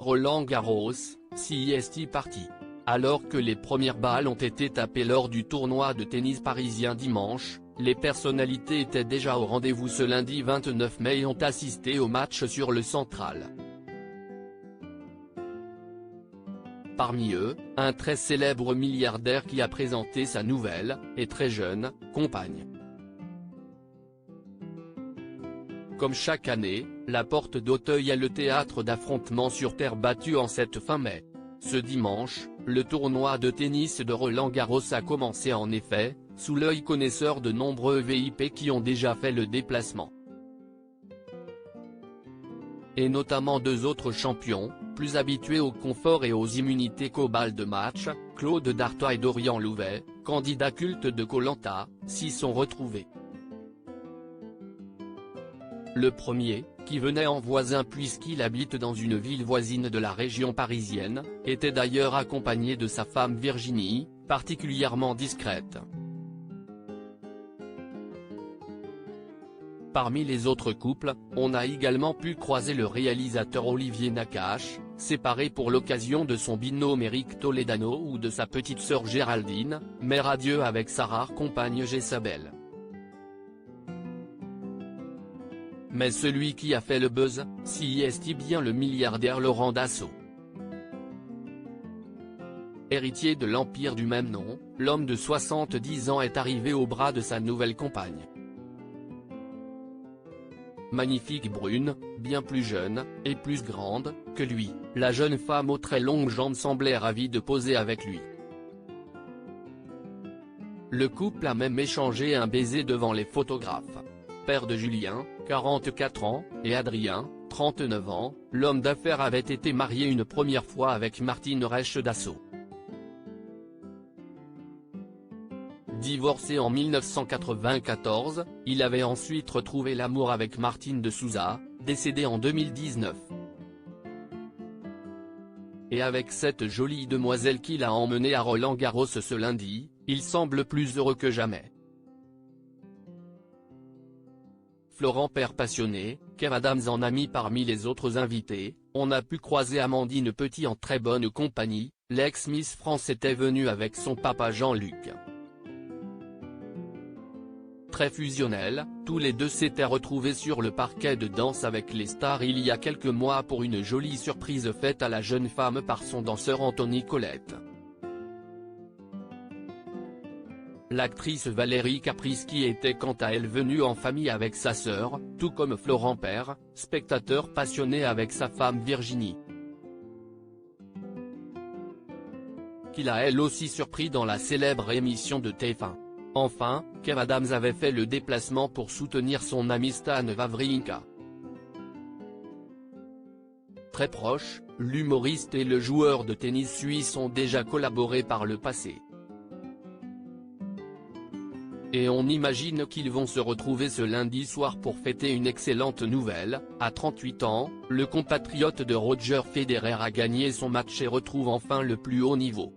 Roland-Garros, CIST parti. Alors que les premières balles ont été tapées lors du tournoi de tennis parisien dimanche, les personnalités étaient déjà au rendez-vous ce lundi 29 mai et ont assisté au match sur le Central. Parmi eux, un très célèbre milliardaire qui a présenté sa nouvelle, et très jeune, compagne. Comme chaque année, la Porte d'Auteuil est le théâtre d'affrontements sur terre battue en cette fin mai. Ce dimanche, le tournoi de tennis de Roland-Garros a commencé en effet, sous l'œil connaisseur de nombreux VIP qui ont déjà fait le déplacement. Et notamment deux autres champions, plus habitués au confort et aux immunités qu'aux balles de match, Claude Dartois et Dorian Louvet, candidats cultes de Koh Lanta, s'y sont retrouvés. Le premier, qui venait en voisin puisqu'il habite dans une ville voisine de la région parisienne, était d'ailleurs accompagné de sa femme Virginie, particulièrement discrète. Parmi les autres couples, on a également pu croiser le réalisateur Olivier Nakache, séparé pour l'occasion de son binôme Éric Toledano ou de sa petite sœur Géraldine, mère à Dieu avec sa rare compagne Jessabelle. Mais celui qui a fait le buzz, c'est bien le milliardaire Laurent Dassault. Héritier de l'empire du même nom, l'homme de 70 ans est arrivé au bras de sa nouvelle compagne. Magnifique brune, bien plus jeune, et plus grande, que lui, la jeune femme aux très longues jambes semblait ravie de poser avec lui. Le couple a même échangé un baiser devant les photographes. Père de Julien, 44 ans, et Adrien, 39 ans, l'homme d'affaires avait été marié une première fois avec Martine Reich Dassault. Divorcé en 1994, il avait ensuite retrouvé l'amour avec Martine de Souza, décédée en 2019. Et avec cette jolie demoiselle qu'il a emmenée à Roland-Garros ce lundi, il semble plus heureux que jamais. Florent père passionné, Kev Adams en a mis parmi les autres invités, on a pu croiser Amandine Petit en très bonne compagnie, l'ex-Miss France était venue avec son papa Jean-Luc. Très fusionnels, tous les deux s'étaient retrouvés sur le parquet de danse avec les stars il y a quelques mois pour une jolie surprise faite à la jeune femme par son danseur Anthony Colette. L'actrice Valérie Caprisky était quant à elle venue en famille avec sa sœur, tout comme Florent père, spectateur passionné avec sa femme Virginie. Qu'il a elle aussi surpris dans la célèbre émission de TF1. Enfin, Kev Adams avait fait le déplacement pour soutenir son ami Stan Wawrinka. Très proches, l'humoriste et le joueur de tennis suisse ont déjà collaboré par le passé. Et on imagine qu'ils vont se retrouver ce lundi soir pour fêter une excellente nouvelle. À 38 ans, le compatriote de Roger Federer a gagné son match et retrouve enfin le plus haut niveau.